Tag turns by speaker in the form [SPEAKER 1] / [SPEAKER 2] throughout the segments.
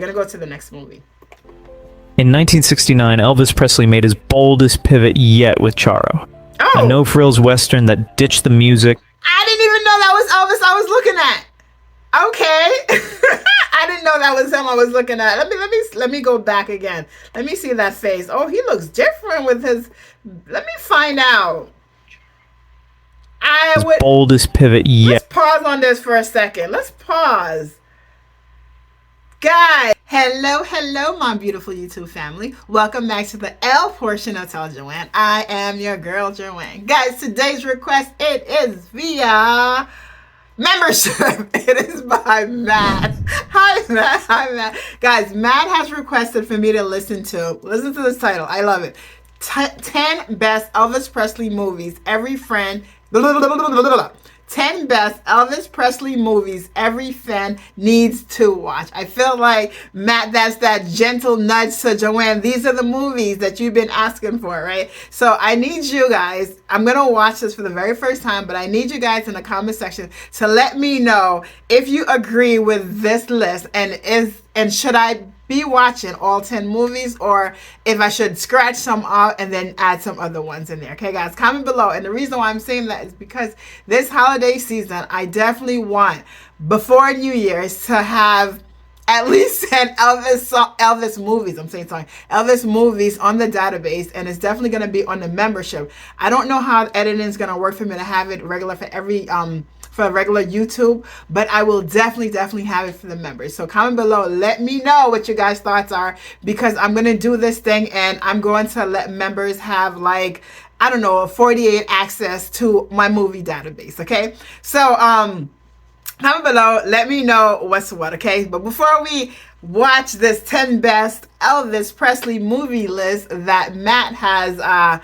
[SPEAKER 1] We're gonna go to the next movie.
[SPEAKER 2] In 1969, Elvis Presley made his boldest pivot yet with Charro.
[SPEAKER 1] Oh!
[SPEAKER 2] A no-frills western that ditched the music.
[SPEAKER 1] I didn't even know that was Elvis I was looking at. Okay. I didn't know that was him I was looking at. Let me go back again. Let me see that face. Oh, he looks different with his... Let me find out.
[SPEAKER 2] Boldest pivot yet.
[SPEAKER 1] Let's pause on this for a second. Let's pause. Guys, hello, my beautiful YouTube family. Welcome back to the L portion of T.E.L.L Joanne. I am your girl, Joanne. Guys, today's request, it is via membership. It is by Matt. Hi, Matt. Guys, Matt has requested for me to listen to this title. I love it. 10 best Elvis Presley movies every friend... 10 best Elvis Presley movies every fan needs to watch. I feel like, Matt, that's that gentle nudge to Joanne. These are the movies that you've been asking for, right? So I need you guys, I'm going to watch this for the very first time, but I need you guys in the comment section to let me know if you agree with this list and should I be watching all 10 movies, or if I should scratch some off and then add some other ones in there. Okay, guys, comment below. And the reason why I'm saying that is because this holiday season, I definitely want, before New Year's, to have at least 10 Elvis movies. Elvis movies on the database, and it's definitely going to be on the membership. I don't know how editing is going to work for me to have it regular for every for regular YouTube, but I will definitely have it for the members. So comment below, let me know what you guys' thoughts are, because I'm going to do this thing and I'm going to let members have, like, I don't know, 48 access to my movie database. Okay, so comment below, let me know what's what. Okay, but before we watch this 10 best Elvis Presley movie list that Matt has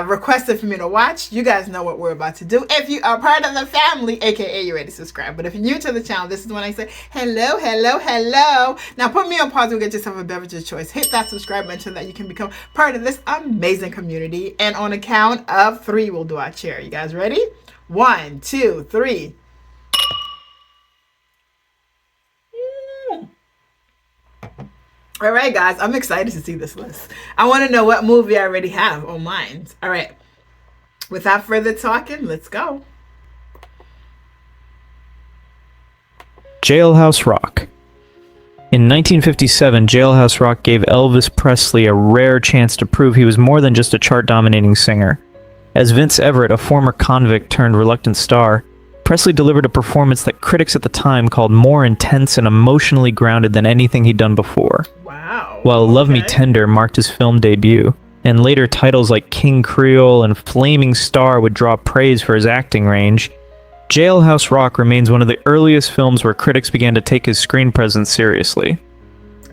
[SPEAKER 1] requested for me to watch, you guys know what we're about to do. If you are part of the family, aka you already subscribed, but if you're new to the channel, this is when I say hello. Now put me on pause and get yourself a beverage of choice. Hit that subscribe button so that you can become part of this amazing community, and on a count of 3 we'll do our cheer. You guys ready? 1, 2, 3. All right, guys, I'm excited to see this list. I want to know what movie I already have on mine. All right, without further talking, let's go.
[SPEAKER 2] Jailhouse Rock. In 1957, Jailhouse Rock gave Elvis Presley a rare chance to prove he was more than just a chart-dominating singer. As Vince Everett, a former convict turned reluctant star, Presley delivered a performance that critics at the time called more intense and emotionally grounded than anything he'd done before.
[SPEAKER 1] Wow.
[SPEAKER 2] While Love Me Tender marked his film debut, and later titles like King Creole and Flaming Star would draw praise for his acting range, Jailhouse Rock remains one of the earliest films where critics began to take his screen presence seriously.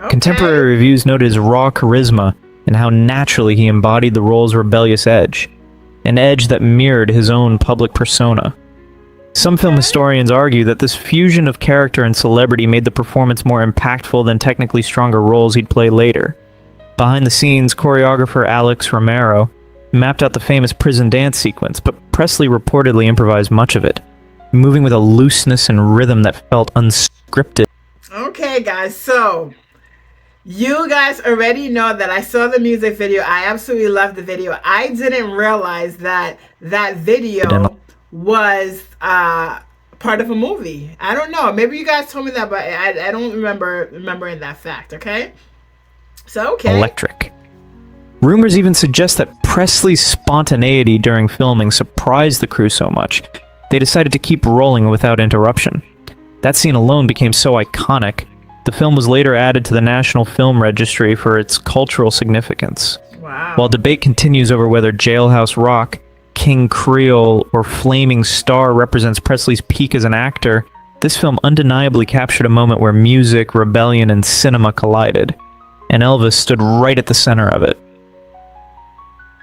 [SPEAKER 2] Contemporary reviews noted his raw charisma and how naturally he embodied the role's rebellious edge, an edge that mirrored his own public persona. Some film historians argue that this fusion of character and celebrity made the performance more impactful than technically stronger roles he'd play later. Behind the scenes, choreographer Alex Romero mapped out the famous prison dance sequence, but Presley reportedly improvised much of it, moving with a looseness and rhythm that felt unscripted.
[SPEAKER 1] Okay, guys, so you guys already know that I saw the music video. I absolutely loved the video. I didn't realize that that video was part of a movie. I don't know. Maybe you guys told me that, but I don't remembering that fact. Okay. So
[SPEAKER 2] Electric. Rumors even suggest that Presley's spontaneity during filming surprised the crew so much, they decided to keep rolling without interruption. That scene alone became so iconic, the film was later added to the National Film Registry for its cultural significance.
[SPEAKER 1] Wow.
[SPEAKER 2] While debate continues over whether Jailhouse Rock, King Creole, or Flaming Star represents Presley's peak as an actor, this film undeniably captured a moment where music, rebellion, and cinema collided, and Elvis stood right at the center of it.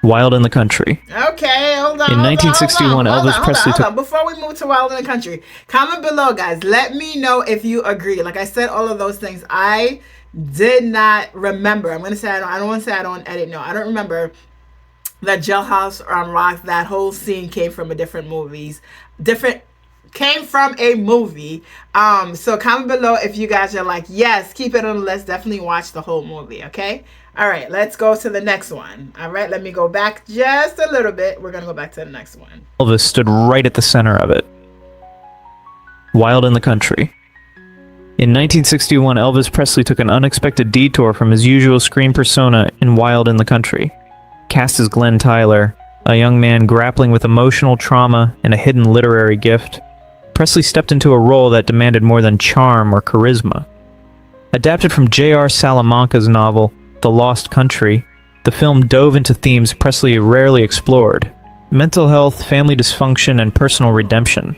[SPEAKER 2] Wild in the Country.
[SPEAKER 1] Okay, hold on.
[SPEAKER 2] In 1961, Elvis Presley took...
[SPEAKER 1] Before we move to Wild in the Country, comment below, guys. Let me know if you agree. Like I said, all of those things, I did not remember. I'm going to say, I don't want to say I don't edit. No, I don't remember that Jailhouse Rock, that whole scene came from a different movies, different came from a movie. So comment below if you guys are like, yes, keep it on the list. Definitely watch the whole movie, okay? All right, let's go to the next one. All right, let me go back just a little bit. We're going to go back to the next one.
[SPEAKER 2] Elvis stood right at the center of it. Wild in the Country. In 1961, Elvis Presley took an unexpected detour from his usual screen persona in Wild in the Country. Cast as Glenn Tyler, a young man grappling with emotional trauma and a hidden literary gift, Presley stepped into a role that demanded more than charm or charisma. Adapted from J.R. Salamanca's novel, The Lost Country, the film dove into themes Presley rarely explored: mental health, family dysfunction, and personal redemption.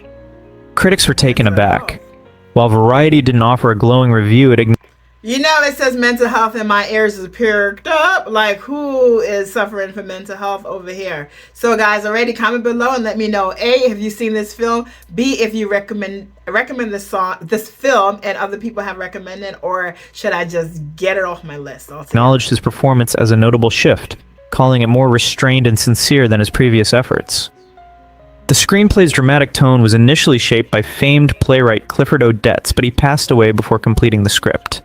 [SPEAKER 2] Critics were taken aback. While Variety didn't offer a glowing review, it
[SPEAKER 1] You know, it says mental health and my ears is perked up. Like, who is suffering from mental health over here? So, guys, already comment below and let me know, A, have you seen this film? B, if you recommend this film and other people have recommended, or should I just get it off my list altogether?
[SPEAKER 2] acknowledged his performance as a notable shift, calling it more restrained and sincere than his previous efforts. The screenplay's dramatic tone was initially shaped by famed playwright Clifford Odets, but he passed away before completing the script.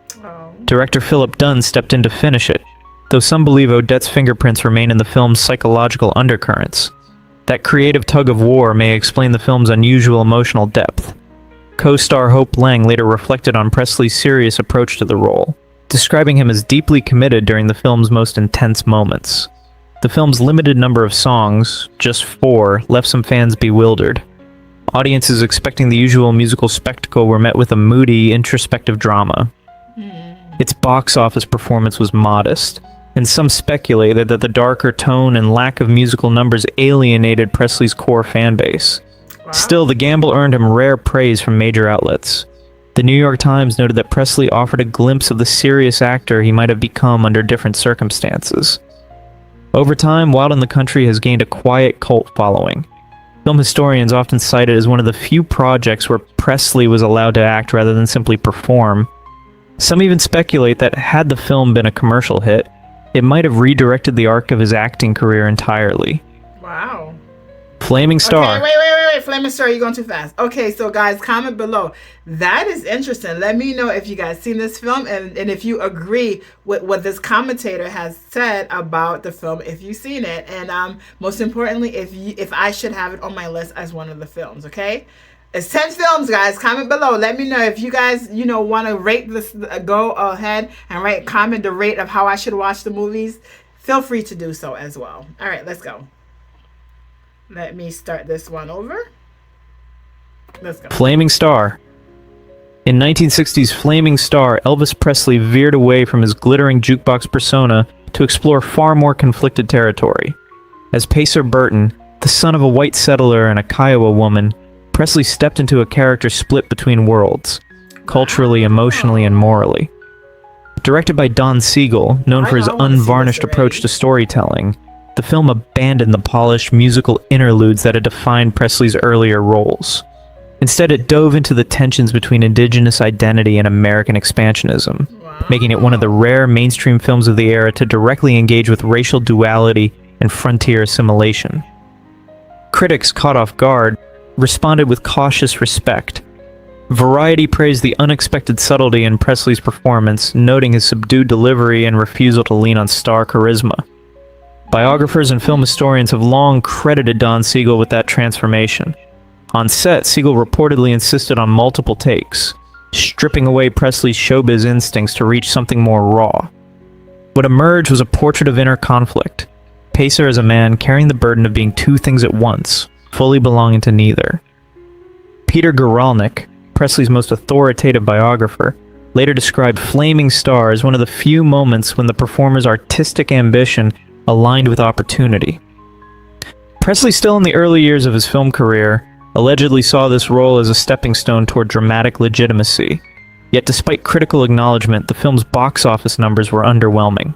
[SPEAKER 2] Director Philip Dunn stepped in to finish it, though some believe Odet's fingerprints remain in the film's psychological undercurrents. That creative tug-of-war may explain the film's unusual emotional depth. Co-star Hope Lang later reflected on Presley's serious approach to the role, describing him as deeply committed during the film's most intense moments. The film's limited number of songs, just 4, left some fans bewildered. Audiences expecting the usual musical spectacle were met with a moody, introspective drama. Its box office performance was modest, and some speculated that the darker tone and lack of musical numbers alienated Presley's core fanbase.
[SPEAKER 1] Wow.
[SPEAKER 2] Still, the gamble earned him rare praise from major outlets. The New York Times noted that Presley offered a glimpse of the serious actor he might have become under different circumstances. Over time, Wild in the Country has gained a quiet cult following. Film historians often cite it as one of the few projects where Presley was allowed to act rather than simply perform. Some even speculate that had the film been a commercial hit, it might have redirected the arc of his acting career entirely.
[SPEAKER 1] Wow.
[SPEAKER 2] Flaming Star.
[SPEAKER 1] Okay, wait. Flaming Star, you're going too fast. Okay, so guys, comment below. That is interesting. Let me know if you guys seen this film and if you agree with what this commentator has said about the film, if you've seen it. And most importantly, if I should have it on my list as one of the films, okay? It's 10 films, guys. Comment below. Let me know if you guys, want to rate this. Go ahead and comment the rate of how I should watch the movies. Feel free to do so as well. All right, let's go. Let me start this one over. Let's go.
[SPEAKER 2] Flaming Star. In 1960's Flaming Star, Elvis Presley veered away from his glittering jukebox persona to explore far more conflicted territory. As Pacer Burton, the son of a white settler and a Kiowa woman, Presley stepped into a character split between worlds, culturally, emotionally, and morally. Directed by Don Siegel, known for his unvarnished approach to storytelling, the film abandoned the polished musical interludes that had defined Presley's earlier roles. Instead, it dove into the tensions between indigenous identity and American expansionism, making it one of the rare mainstream films of the era to directly engage with racial duality and frontier assimilation. Critics, caught off guard, responded with cautious respect. Variety praised the unexpected subtlety in Presley's performance, noting his subdued delivery and refusal to lean on star charisma. Biographers and film historians have long credited Don Siegel with that transformation. On set, Siegel reportedly insisted on multiple takes, stripping away Presley's showbiz instincts to reach something more raw. What emerged was a portrait of inner conflict. Pacer as a man carrying the burden of being two things at once, fully belonging to neither. Peter Guralnick, Presley's most authoritative biographer, later described Flaming Star as one of the few moments when the performer's artistic ambition aligned with opportunity. Presley, still in the early years of his film career, allegedly saw this role as a stepping stone toward dramatic legitimacy. Yet despite critical acknowledgement, the film's box office numbers were underwhelming.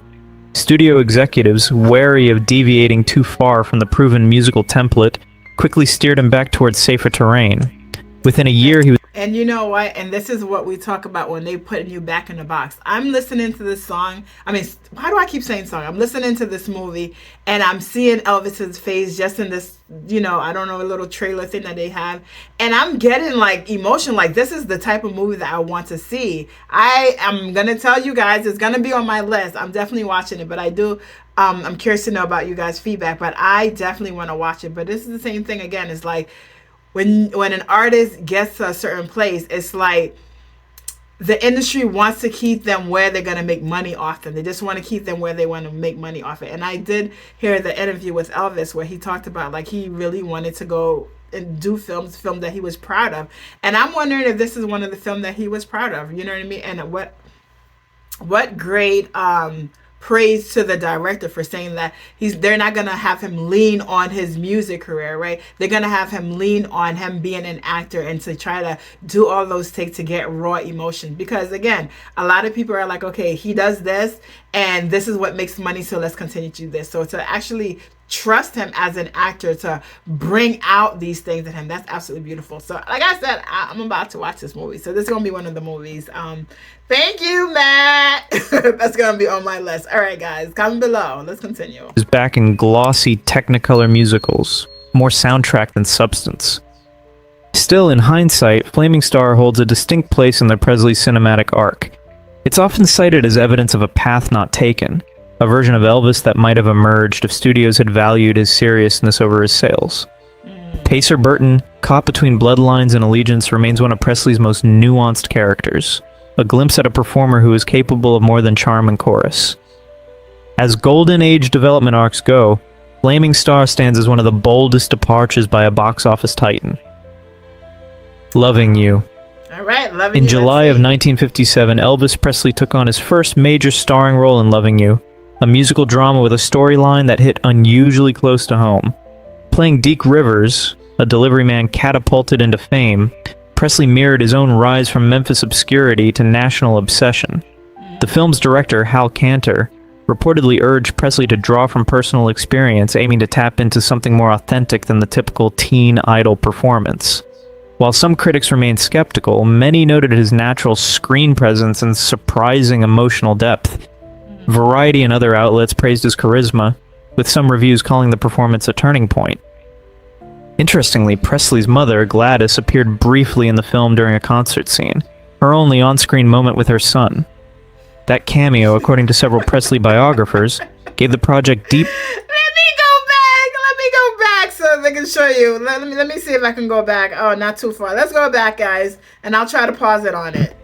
[SPEAKER 2] Studio executives, wary of deviating too far from the proven musical template, quickly steered him back towards safer terrain. Within a year, he was
[SPEAKER 1] And you know what? And this is what we talk about when they putting you back in the box. I'm listening to this song. I mean, why do I keep saying song? I'm listening to this movie and I'm seeing Elvis's face just in this, I don't know, a little trailer thing that they have. And I'm getting like emotion. Like, this is the type of movie that I want to see. I am going to tell you guys, it's going to be on my list. I'm definitely watching it, but I'm curious to know about you guys' feedback, but I definitely want to watch it. But this is the same thing again. It's like, when an artist gets to a certain place, it's like the industry wants to keep them where they're going to make money off them. They just want to keep them where they want to make money off it. And I did hear the interview with Elvis where he talked about like he really wanted to go and do film that he was proud of. And I'm wondering if this is one of the film that he was proud of. You know what I mean? And what great praise to the director for saying that they're not gonna have him lean on his music career, right? They're gonna have him lean on him being an actor and to try to do all those takes to get raw emotion. Because again, a lot of people are like, okay, he does this and this is what makes money, so let's continue to do this. So to actually trust him as an actor to bring out these things in him, that's absolutely beautiful. So like I said, I'm about to watch this movie, so this is gonna be one of the movies. Thank you, Matt. That's gonna be on my list. All right, guys, comment below. Let's continue.
[SPEAKER 2] Is back in glossy Technicolor musicals, more soundtrack than substance. Still, in hindsight, Flaming Star holds a distinct place in the Presley cinematic arc. It's often cited as evidence of a path not taken, a version of Elvis that might have emerged if studios had valued his seriousness over his sales. Pacer Burton, caught between bloodlines and allegiance, remains one of Presley's most nuanced characters, a glimpse at a performer who is capable of more than charm and chorus. As Golden Age development arcs go, Flaming Star stands as one of the boldest departures by a box office titan. Loving You.
[SPEAKER 1] All right, Loving You.
[SPEAKER 2] In July of 1957, Elvis Presley took on his first major starring role in Loving You, a musical drama with a storyline that hit unusually close to home. Playing Deke Rivers, a delivery man catapulted into fame, Presley mirrored his own rise from Memphis obscurity to national obsession. The film's director, Hal Cantor, reportedly urged Presley to draw from personal experience, aiming to tap into something more authentic than the typical teen idol performance. While some critics remained skeptical, many noted his natural screen presence and surprising emotional depth. Variety and other outlets praised his charisma, with some reviews calling the performance a turning point. Interestingly, Presley's mother, Gladys, appeared briefly in the film during a concert scene, her only on-screen moment with her son. That cameo, according to several Presley biographers, gave the project deep...
[SPEAKER 1] Let me go back so they can show you. Let me see if I can go back. Oh, not too far. Let's go back, guys, and I'll try to pause it on it.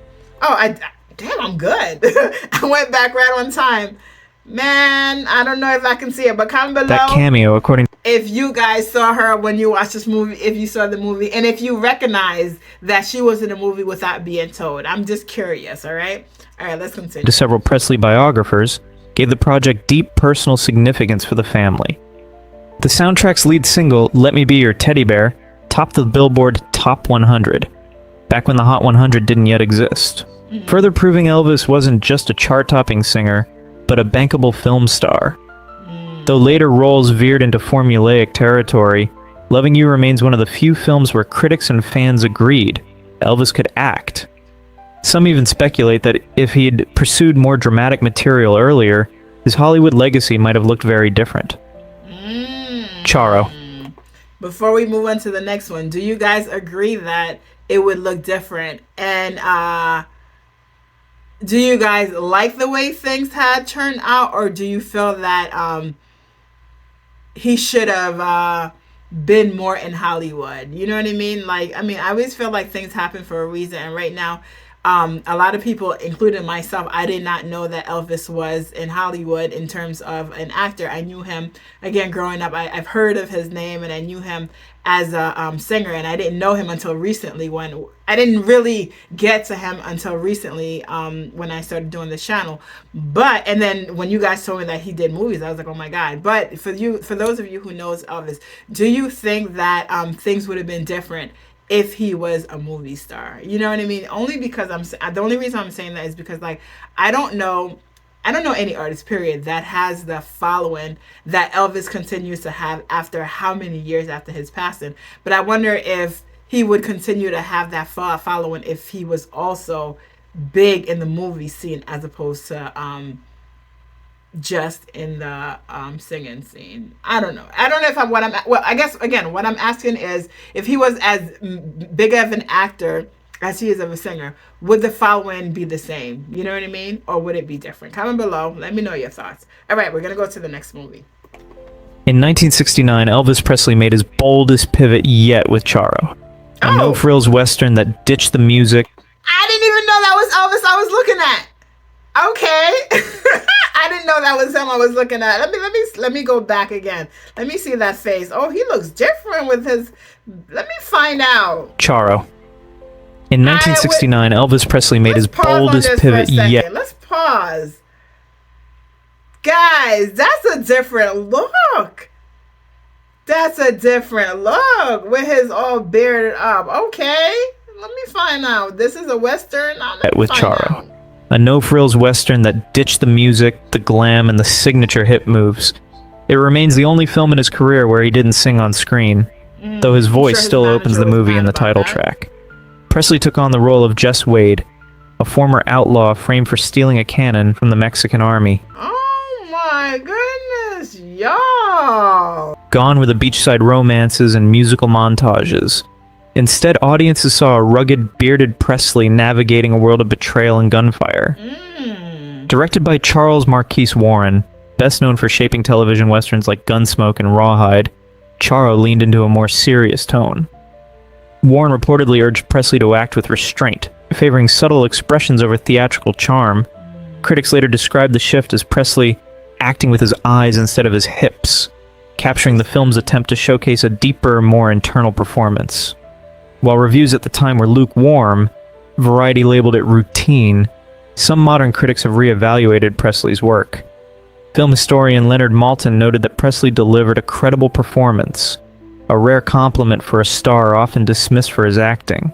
[SPEAKER 1] Oh, damn, I'm good. I went back right on time. Man, I don't know if I can see it, but comment below.
[SPEAKER 2] That cameo, according
[SPEAKER 1] if you guys saw her when you watched this movie, if you saw the movie, and if you recognize that she was in a movie without being told. I'm just curious, all right? All right, let's continue.
[SPEAKER 2] To several Presley biographers, gave the project deep personal significance for the family. The soundtrack's lead single, Let Me Be Your Teddy Bear, topped the Billboard Top 100, back when the Hot 100 didn't yet exist. Further proving Elvis wasn't just a chart-topping singer, but a bankable film star. Though later roles veered into formulaic territory, Loving You remains one of the few films where critics and fans agreed Elvis could act. Some even speculate that if he'd pursued more dramatic material earlier, his Hollywood legacy might have looked very different. Charro.
[SPEAKER 1] Before we move on to the next one, do you guys agree that it would look different? And do you guys like the way things had turned out, or do you feel that he should have been more in Hollywood? You know what I mean? I always feel like things happen for a reason, and right now a lot of people, including myself, I did not know that Elvis was in Hollywood in terms of an actor. I knew him, again, growing up. I've heard of his name, and I knew him as a singer, and I didn't know him until recently. When I didn't really get to him until recently when I started doing this channel. And then when you guys told me that he did movies, I was like, oh my God. But for those of you who knows Elvis, do you think that things would have been different if he was a movie star? You know what I mean? Only because the only reason I'm saying that is because I don't know any artist, period, that has the following that Elvis continues to have after how many years after his passing. But I wonder if he would continue to have that following if he was also big in the movie scene as opposed to just in the singing scene. I don't know. I don't know if I'm what I'm. Well, I guess again, what I'm asking is if he was as big of an actor as he is of a singer, would the following be the same? You know what I mean? Or would it be different? Comment below. Let me know your thoughts. All right, we're gonna go to the next movie.
[SPEAKER 2] In 1969, Elvis Presley made his boldest pivot yet with Charro, a no-frills western that ditched the music.
[SPEAKER 1] I didn't even know that was Elvis I was looking at. Okay. I didn't know that was him I was looking at. Let me go back again. Let me see that face. Oh, he looks different with his. Let me find out.
[SPEAKER 2] Charro. In 1969, Elvis Presley made his boldest pivot yet.
[SPEAKER 1] Let's pause. Guys, that's a different look. That's a different look with his all bearded up. Okay, let me find out. This is a western.
[SPEAKER 2] With Charro, a no-frills western that ditched the music, the glam, and the signature hip moves. It remains the only film in his career where he didn't sing on screen, though his voice still opens the movie in the title track. Presley took on the role of Jess Wade, a former outlaw framed for stealing a cannon from the Mexican army.
[SPEAKER 1] Oh my goodness, y'all!
[SPEAKER 2] Gone were the beachside romances and musical montages. Instead, audiences saw a rugged, bearded Presley navigating a world of betrayal and gunfire. Directed by Charles Marquise Warren, best known for shaping television westerns like Gunsmoke and Rawhide, Charro leaned into a more serious tone. Warren reportedly urged Presley to act with restraint, favoring subtle expressions over theatrical charm. Critics later described the shift as Presley acting with his eyes instead of his hips, capturing the film's attempt to showcase a deeper, more internal performance. While reviews at the time were lukewarm, Variety labeled it routine. Some modern critics have re-evaluated Presley's work. Film historian Leonard Maltin noted that Presley delivered a credible performance, a rare compliment for a star often dismissed for his acting.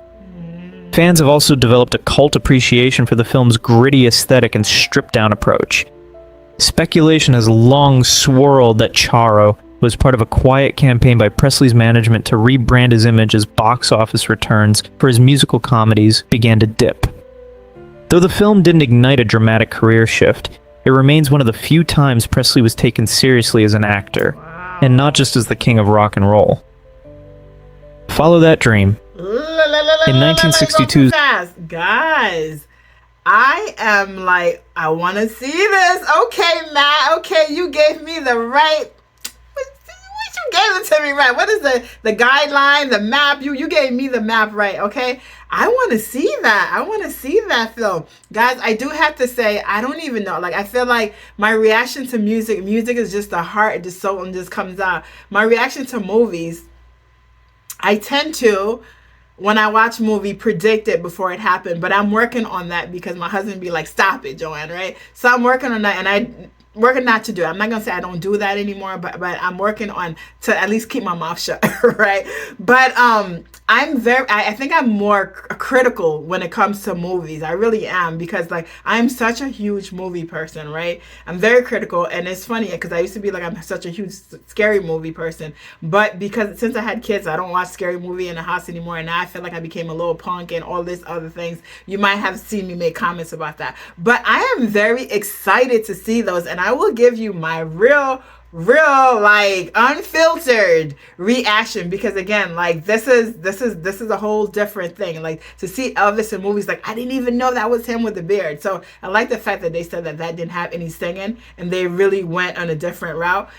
[SPEAKER 2] Fans have also developed a cult appreciation for the film's gritty aesthetic and stripped-down approach. Speculation has long swirled that Charro was part of a quiet campaign by Presley's management to rebrand his image as box office returns for his musical comedies began to dip. Though the film didn't ignite a dramatic career shift, it remains one of the few times Presley was taken seriously as an actor, and not just as the king of rock and roll. Follow That Dream. In 1962's...
[SPEAKER 1] Guys, I am like, I want to see this. Okay, Matt. Okay, you gave me the right... You gave it to me right. What is the guideline, the map? You gave me the map right, okay? I want to see that. I want to see that film. Guys, I do have to say, I don't even know. Like, I feel like my reaction to music is just the heart. It just so and just comes out. My reaction to movies, I tend to, when I watch a movie, predict it before it happened. But I'm working on that because my husband be like, stop it, Joanne, right? So I'm working on that, and I'm working not to do it. I'm not gonna say I don't do that anymore, but I'm working on to at least keep my mouth shut, right? But I think I'm more critical when it comes to movies. I really am, because like I'm such a huge movie person, right? I'm very critical, and it's funny because I used to be like I'm such a huge scary movie person, but because since I had kids, I don't watch scary movie in the house anymore, and now I feel like I became a little punk and all this other things. You might have seen me make comments about that, but I am very excited to see those, and I will give you my real like unfiltered reaction, because again, like this is a whole different thing. Like to see Elvis in movies, like I didn't even know that was him with the beard. So I like the fact that they said that didn't have any singing and they really went on a different route.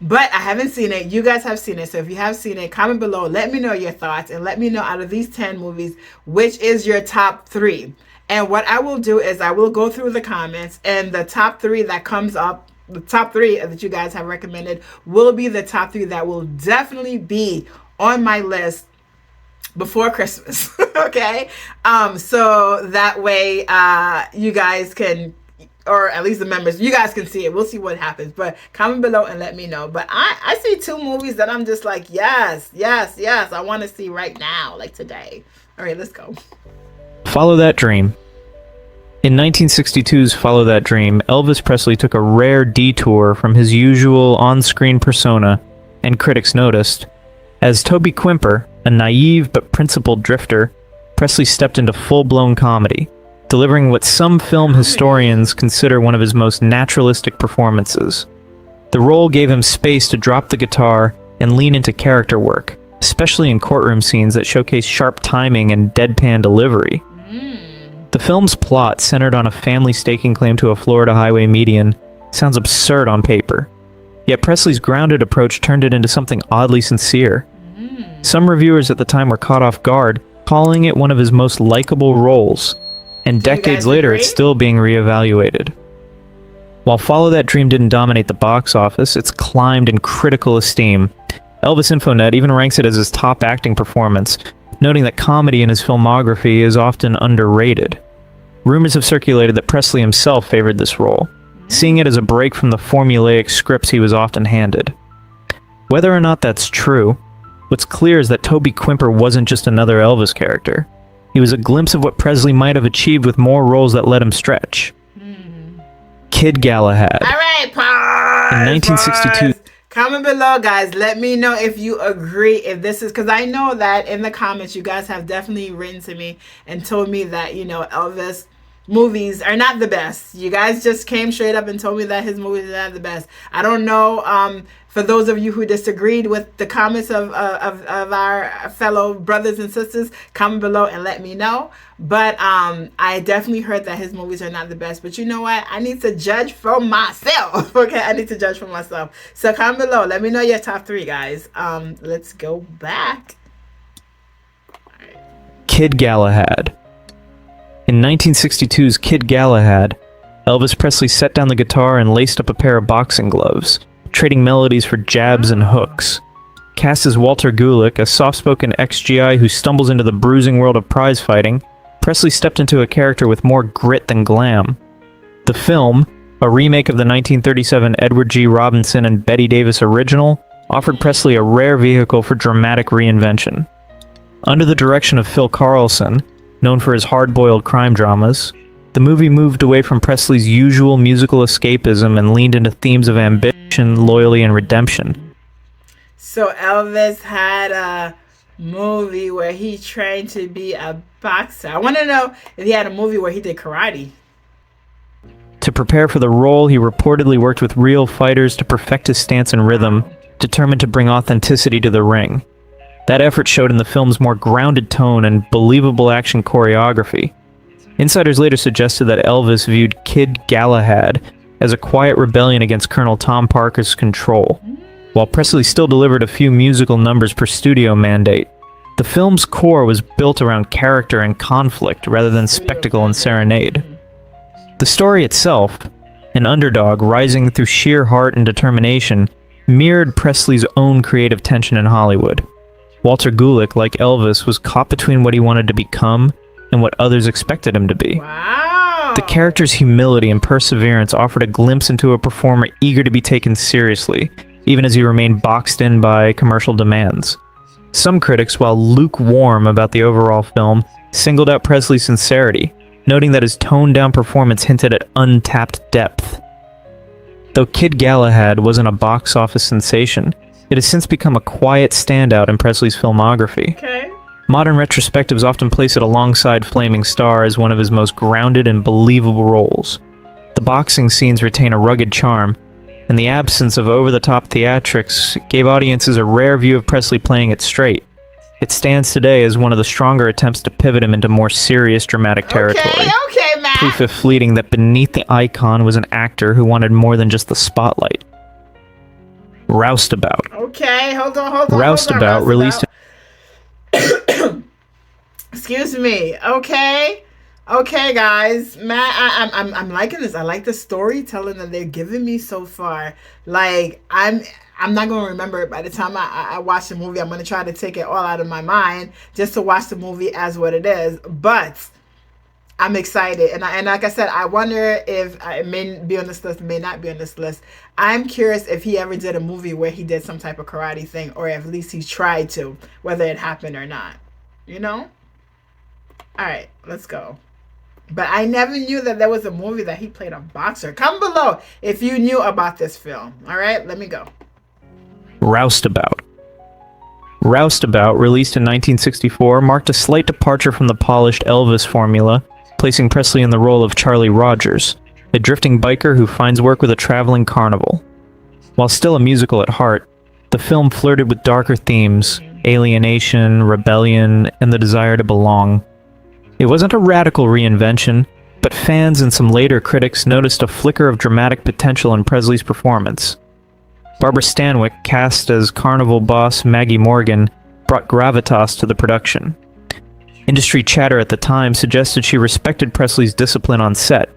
[SPEAKER 1] But I haven't seen it. You guys have seen it. So if you have seen it, comment below, let me know your thoughts, and let me know out of these 10 movies, which is your top 3. And what I will do is I will go through the comments, and the top 3 that comes up, the top 3 that you guys have recommended will be the top 3 that will definitely be on my list before Christmas. Okay? So that way you guys can, or at least the members, you guys can see it. We'll see what happens. But comment below and let me know. But I see 2 movies that I'm just like, yes, I want to see right now, like today. All right, let's go.
[SPEAKER 2] Follow That Dream. In 1962's Follow That Dream, Elvis Presley took a rare detour from his usual on-screen persona, and critics noticed. As Toby Quimper, A naive but principled drifter, Presley stepped into full-blown comedy, delivering what some film historians consider one of his most naturalistic performances. The role gave him space to drop the guitar and lean into character work, especially in courtroom scenes that showcase sharp timing and deadpan delivery. The film's plot, centered on a family staking claim to a Florida highway median, sounds absurd on paper. Yet Presley's grounded approach turned it into something oddly sincere. Some reviewers at the time were caught off guard, calling it one of his most likable roles, and decades later it's still being reevaluated. While Follow That Dream didn't dominate the box office, it's climbed in critical esteem. Elvis Infonet even ranks it as his top acting performance, noting that comedy in his filmography is often underrated. Rumors have circulated that Presley himself favored this role, seeing it as a break from the formulaic scripts he was often handed. Whether or not that's true, what's clear is that Toby Quimper wasn't just another Elvis character. He was a glimpse of what Presley might have achieved with more roles that let him stretch. Kid Galahad.
[SPEAKER 1] All right, pause.
[SPEAKER 2] In 1962...
[SPEAKER 1] Pause. Comment below, guys. Let me know if you agree, if this is, because I know that in the comments you guys have definitely written to me and told me that, you know, Elvis movies are not the best. You guys just came straight up and told me that his movies are not the best. I don't know, for those of you who disagreed with the comments of our fellow brothers and sisters, comment below and let me know. But I definitely heard that his movies are not the best. But you know what? I need to judge for myself. Okay, I need to judge for myself. So comment below. Let me know your top 3, guys. Let's go back.
[SPEAKER 2] Kid Galahad. In 1962's Kid Galahad, Elvis Presley set down the guitar and laced up a pair of boxing gloves, trading melodies for jabs and hooks. Cast as Walter Gulick, a soft-spoken ex-GI who stumbles into the bruising world of prize fighting, Presley stepped into a character with more grit than glam. The film, a remake of the 1937 Edward G. Robinson and Bette Davis original, offered Presley a rare vehicle for dramatic reinvention. Under the direction of Phil Carlson, known for his hard-boiled crime dramas, the movie moved away from Presley's usual musical escapism and leaned into themes of ambition, loyalty, and redemption.
[SPEAKER 1] So Elvis had a movie where he trained to be a boxer. I want to know if he had a movie where he did karate.
[SPEAKER 2] To prepare for the role, he reportedly worked with real fighters to perfect his stance and rhythm, determined to bring authenticity to the ring. That effort showed in the film's more grounded tone and believable action choreography. Insiders later suggested that Elvis viewed Kid Galahad as a quiet rebellion against Colonel Tom Parker's control. While Presley still delivered a few musical numbers per studio mandate, the film's core was built around character and conflict rather than spectacle and serenade. The story itself, an underdog rising through sheer heart and determination, mirrored Presley's own creative tension in Hollywood. Walter Gulick, like Elvis, was caught between what he wanted to become and what others expected him to be.
[SPEAKER 1] Wow.
[SPEAKER 2] The character's humility and perseverance offered a glimpse into a performer eager to be taken seriously, even as he remained boxed in by commercial demands. Some critics, while lukewarm about the overall film, singled out Presley's sincerity, noting that his toned-down performance hinted at untapped depth. Though Kid Galahad wasn't a box office sensation, it has since become a quiet standout in Presley's filmography.
[SPEAKER 1] Okay.
[SPEAKER 2] Modern retrospectives often place it alongside Flaming Star as one of his most grounded and believable roles. The boxing scenes retain a rugged charm, and the absence of over-the-top theatrics gave audiences a rare view of Presley playing it straight. It stands today as one of the stronger attempts to pivot him into more serious dramatic territory.
[SPEAKER 1] Okay, Matt.
[SPEAKER 2] Proof if fleeting that beneath the icon was an actor who wanted more than just the spotlight. Roustabout.
[SPEAKER 1] Okay, hold on.
[SPEAKER 2] Roustabout, released...
[SPEAKER 1] Excuse me. Okay, guys. Matt, I'm liking this. I like the storytelling that they're giving me so far. Like, I'm not going to remember it by the time I watch the movie. I'm going to try to take it all out of my mind just to watch the movie as what it is. But I'm excited. And like I said, I wonder if it may be on this list, may not be on this list. I'm curious if he ever did a movie where he did some type of karate thing, or at least he tried to, whether it happened or not. You know? All right, let's go. But I never knew that there was a movie that he played a boxer. Comment below if you knew about this film. All right, let me go.
[SPEAKER 2] Roustabout. Roustabout, released in 1964, marked a slight departure from the polished Elvis formula, placing Presley in the role of Charlie Rogers, a drifting biker who finds work with a traveling carnival. While still a musical at heart, the film flirted with darker themes, alienation, rebellion, and the desire to belong. It wasn't a radical reinvention, but fans and some later critics noticed a flicker of dramatic potential in Presley's performance. Barbara Stanwyck, cast as carnival boss Maggie Morgan, brought gravitas to the production. Industry chatter at the time suggested she respected Presley's discipline on set.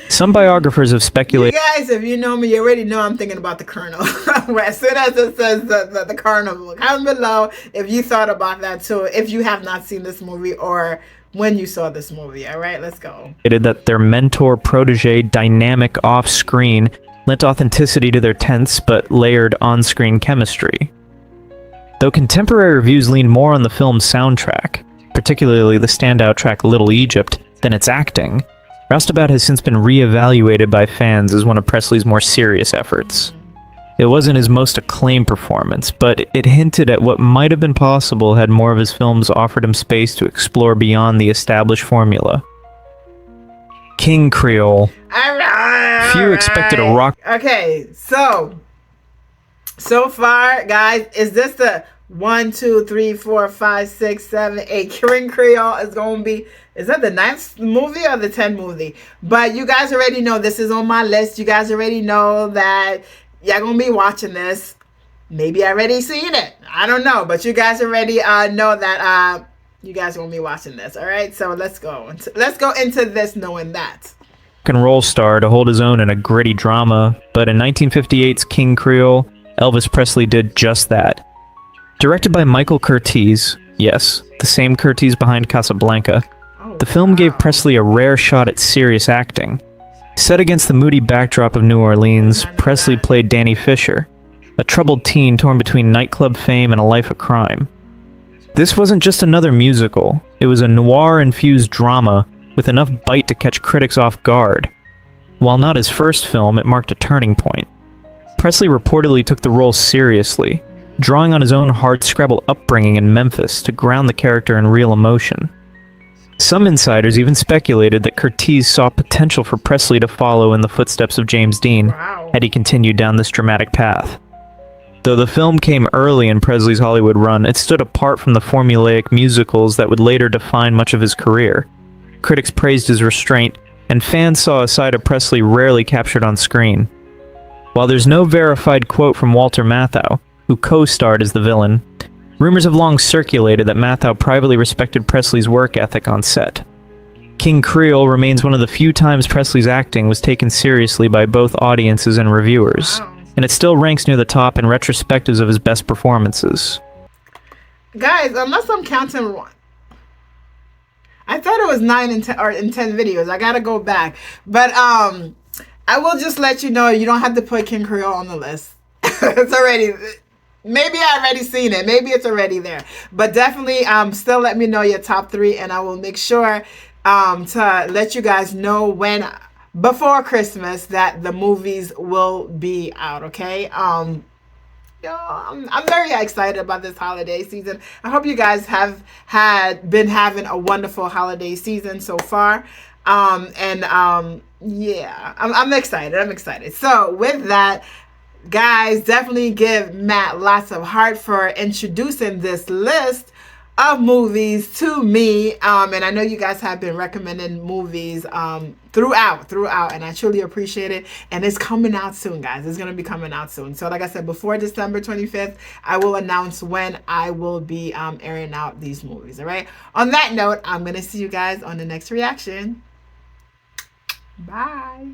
[SPEAKER 2] Some biographers have speculated...
[SPEAKER 1] You guys, if you know me, you already know I'm thinking about the Colonel. As soon as it says the carnival, comment below if you thought about that too, if you have not seen this movie or when you saw this movie. All right, let's go.
[SPEAKER 2] ...that their mentor-protege dynamic off-screen lent authenticity to their tense but layered on-screen chemistry. Though contemporary reviews lean more on the film's soundtrack, particularly the standout track Little Egypt, than its acting, Roustabout has since been re-evaluated by fans as one of Presley's more serious efforts. It wasn't his most acclaimed performance, but it hinted at what might have been possible had more of his films offered him space to explore beyond the established formula. King Creole. Few expected a rock...
[SPEAKER 1] Okay, so far, guys, is this the 1, 2, 3, 4, 5, 6, 7, 8? King Creole is going to be... Is that the 9th movie or the 10th movie? But you guys already know this is on my list. You guys already know that y'all going to be watching this. Maybe I already seen it. I don't know. But you guys already know that you guys are going to be watching this. All right? So let's go. Let's go into this knowing that.
[SPEAKER 2] And roll star to hold his own in a gritty drama, but in 1958's King Creole, Elvis Presley did just that. Directed by Michael Curtiz, yes, the same Curtiz behind Casablanca, the film gave Presley a rare shot at serious acting. Set against the moody backdrop of New Orleans, Presley played Danny Fisher, a troubled teen torn between nightclub fame and a life of crime. This wasn't just another musical, it was a noir-infused drama with enough bite to catch critics off guard. While not his first film, it marked a turning point. Presley reportedly took the role seriously, drawing on his own hardscrabble upbringing in Memphis to ground the character in real emotion. Some insiders even speculated that Curtiz saw potential for Presley to follow in the footsteps of James Dean had he continued down this dramatic path. Though the film came early in Presley's Hollywood run, it stood apart from the formulaic musicals that would later define much of his career. Critics praised his restraint, and fans saw a side of Presley rarely captured on screen. While there's no verified quote from Walter Matthau, who co-starred as the villain, rumors have long circulated that Matthau privately respected Presley's work ethic on set. King Creole remains one of the few times Presley's acting was taken seriously by both audiences and reviewers, and it still ranks near the top in retrospectives of his best performances.
[SPEAKER 1] Guys, unless I'm counting wrong, I thought it was 9 and 10 or in 10 videos. I gotta go back. But I will just let you know you don't have to put King Creole on the list. It's already, maybe I already seen it. Maybe it's already there. But definitely still let me know your top 3, and I will make sure to let you guys know when before Christmas that the movies will be out, okay? I'm very excited about this holiday season. I hope you guys have been having a wonderful holiday season so far. Yeah, I'm excited. I'm excited. So with that, guys, definitely give Matt lots of heart for introducing this list of movies to me. And I know you guys have been recommending movies throughout, and I truly appreciate it. And it's coming out soon, guys. It's going to be coming out soon. So like I said, before December 25th, I will announce when I will be airing out these movies. All right. On that note, I'm going to see you guys on the next reaction. Bye.